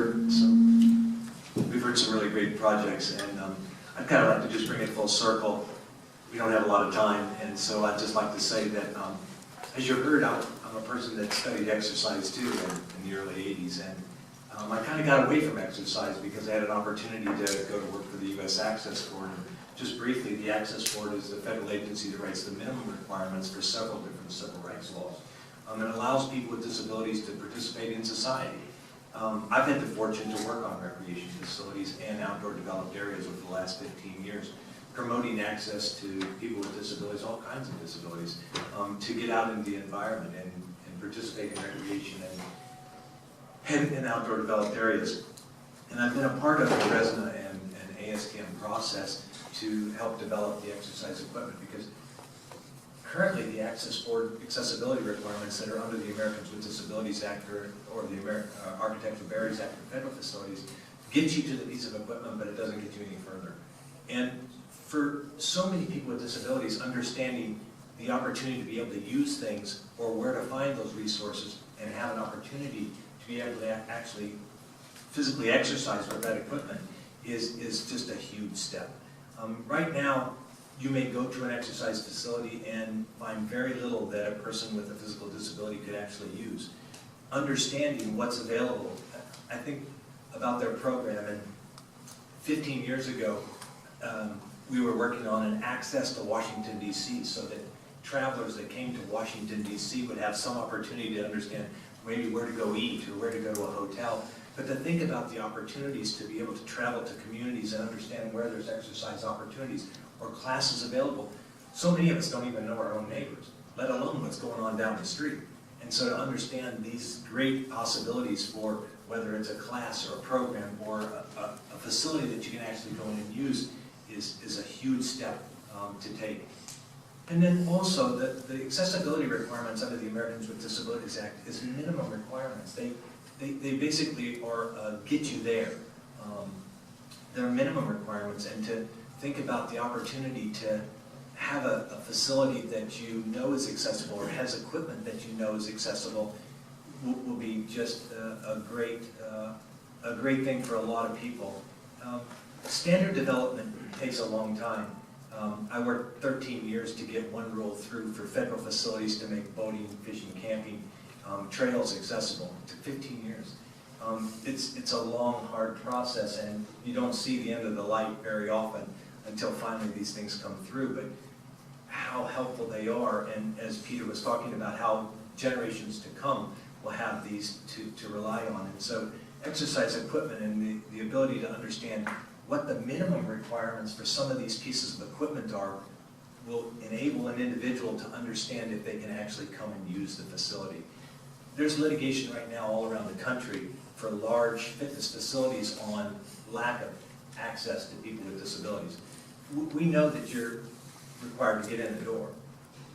We've heard some really great projects, and I'd kind of like to just bring it full circle. We don't have a lot of time, and so I'd just like to say that, as you heard, I'm a person that studied exercise too in the early 80s, and I kind of got away from exercise because I had an opportunity to go to work for the U.S. Access Board. And just briefly, the Access Board is the federal agency that writes the minimum requirements for several different civil rights laws. It allows people with disabilities to participate in society. I've had the fortune to work on recreation facilities and outdoor developed areas over the last 15 years, promoting access to people with disabilities, all kinds of disabilities, to get out into the environment and participate in recreation and in outdoor developed areas. And I've been a part of the RESNA and ASTM process to help develop the exercise equipment, because currently the Access Board accessibility requirements that are under the Americans with Disabilities Act or the Architectural Barriers Act for federal facilities get you to the piece of equipment, but it doesn't get you any further. And for so many people with disabilities, understanding the opportunity to be able to use things or where to find those resources and have an opportunity to be able to actually physically exercise with that equipment is just a huge step. Right now, you may go to an exercise facility and find very little that a person with a physical disability could actually use. Understanding what's available, I think about their program, and 15 years ago, we were working on an access to Washington, D.C. so that travelers that came to Washington, D.C. would have some opportunity to understand maybe where to go eat or where to go to a hotel, but to think about the opportunities to be able to travel to communities and understand where there's exercise opportunities or classes available. So many of us don't even know our own neighbors, let alone what's going on down the street. And so to understand these great possibilities for whether it's a class or a program or a facility that you can actually go in and use is a huge step to take. And then also the accessibility requirements under the Americans with Disabilities Act is minimum requirements. They basically are get you there. They're minimum requirements, and to think about the opportunity to have a facility that you know is accessible or has equipment that you know is accessible will be just a great thing for a lot of people. Standard development takes a long time. I worked 13 years to get one rule through for federal facilities to make boating, fishing, camping, trails accessible. It took 15 years. It's a long, hard process, and you don't see the end of the light very often until finally these things come through. But how helpful they are, and as Peter was talking about, how generations to come will have these to rely on. And so exercise equipment and the ability to understand what the minimum requirements for some of these pieces of equipment are will enable an individual to understand if they can actually come and use the facility. There's litigation right now all around the country for large fitness facilities on lack of access to people with disabilities. We know that you're required to get in the door.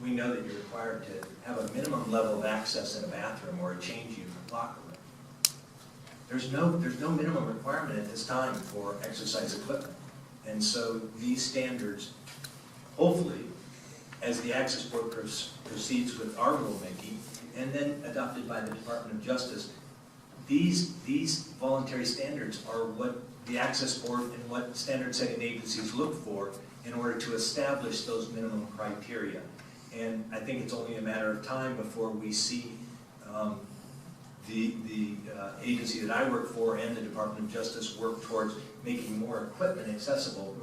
We know that you're required to have a minimum level of access in a bathroom or a change room or locker room. There's no minimum requirement at this time for exercise equipment. And so these standards, hopefully, as the Access Board proceeds with our rulemaking, and then adopted by the Department of Justice, these voluntary standards are what the Access Board and what standard setting agencies look for in order to establish those minimum criteria. And I think it's only a matter of time before we see the agency that I work for and the Department of Justice work towards making more equipment accessible.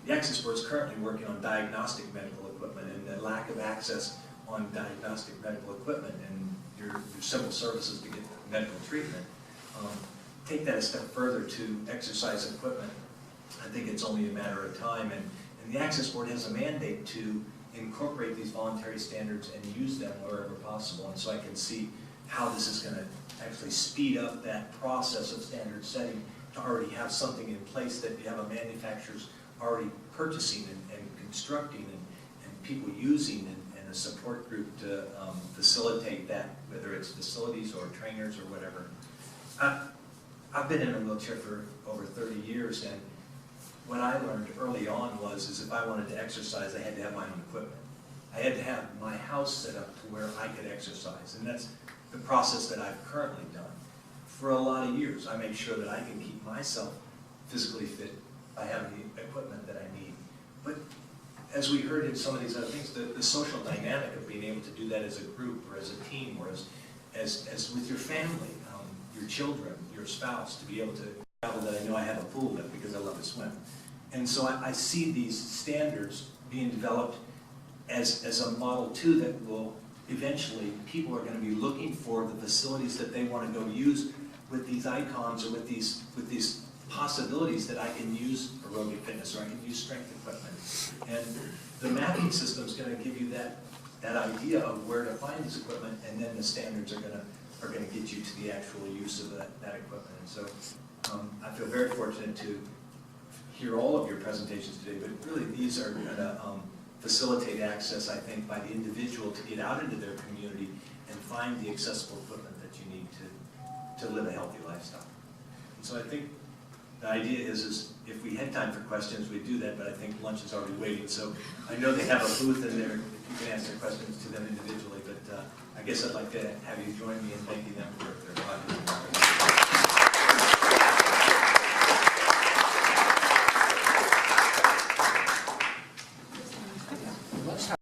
The Access Board is currently working on diagnostic medical equipment, and the lack of access on diagnostic medical equipment and your simple services to get medical treatment. Take that a step further to exercise equipment. I think it's only a matter of time, and the Access Board has a mandate to incorporate these voluntary standards and use them wherever possible. And so I can see how this is going to actually speed up that process of standard setting to already have something in place that you have a manufacturer's already purchasing and constructing and people using and a support group to facilitate that, whether it's facilities or trainers or whatever. I've been in a wheelchair for over 30 years, and what I learned early on is if I wanted to exercise, I had to have my own equipment. I had to have my house set up to where I could exercise, and that's the process that I've currently done. for a lot of years. I make sure that I can keep myself physically fit by having the equipment that I need. But as we heard in some of these other things, the social dynamic of being able to do that as a group or as a team or as with your family, your children, your spouse, to be able to travel that I know I have a pool with because I love to swim. And so I see these standards being developed as a model too that will eventually, people are going to be looking for the facilities that they want to go use with these icons or with these possibilities that I can use aerobic fitness or I can use strength equipment. And the mapping system is going to give you that idea of where to find this equipment, and then the standards are going to get you to the actual use of that equipment. And so I feel very fortunate to hear all of your presentations today, but really these are going to facilitate access, I think, by the individual to get out into their community and find the accessible equipment that you need to live a healthy lifestyle. And so I think the idea is if we had time for questions, we'd do that, but I think lunch is already waiting. So I know they have a booth in there, if you can answer questions to them individually, but I guess I'd like to have you join me in thanking them for their project.